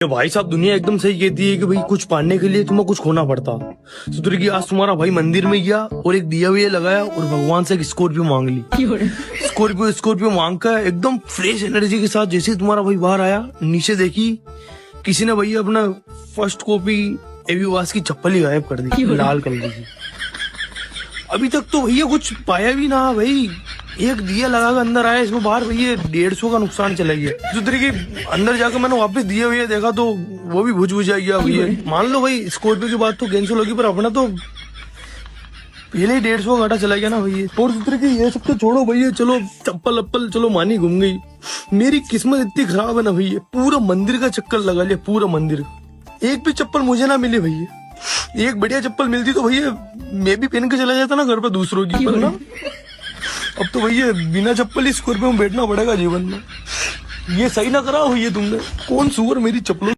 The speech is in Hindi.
भाई साहब, दुनिया एकदम सही कहती है कि भाई कुछ पाने के लिए तुम्हें कुछ खोना पड़ता। सुधर की आज तुम्हारा भाई मंदिर में गया और एक दिया विया लगाया और भगवान से एक स्कॉर्पियो मांग ली। स्कॉर्पियो मांग कर एकदम फ्रेश एनर्जी के साथ जैसे तुम्हारा भाई बाहर आया, नीचे देखी किसी ने भैया अपना फर्स्ट कॉपी एबी वास की चप्पल ही गायब कर दी, लाल कर दी। अभी तक तो भैया कुछ पाया भी ना भाई। एक दिया लगा कर अंदर आया, इसमें बाहर भैया 150 का नुकसान चला गया। जो तरीके अंदर जाकर मैंने वापस दिया हुए देखा तो वो भी बुझ गया भैया। मान लो भाई स्कॉर्पियो की बात तो कैंसिल होगी, पर अपना तो पहले ही 150 घाटा चला गया ना भैया। और दूसरे की ये सब तो छोड़ो भैया, चलो चप्पल चलो मानी घूम गई। मेरी किस्मत इतनी खराब है ना भैया, पूरा मंदिर का चक्कर लगा लिया, पूरा मंदिर। एक भी चप्पल मुझे ना मिली भैया। एक बढ़िया चप्पल मिलती तो भैया मैं भी पहन के चला जाता ना घर पे दूसरों की, पर ना अब तो भैया बिना चप्पल ही स्कॉर्पियो में बैठना पड़ेगा जीवन में। ये सही ना करा भैया तुमने। कौन सुअर मेरी चप्पलों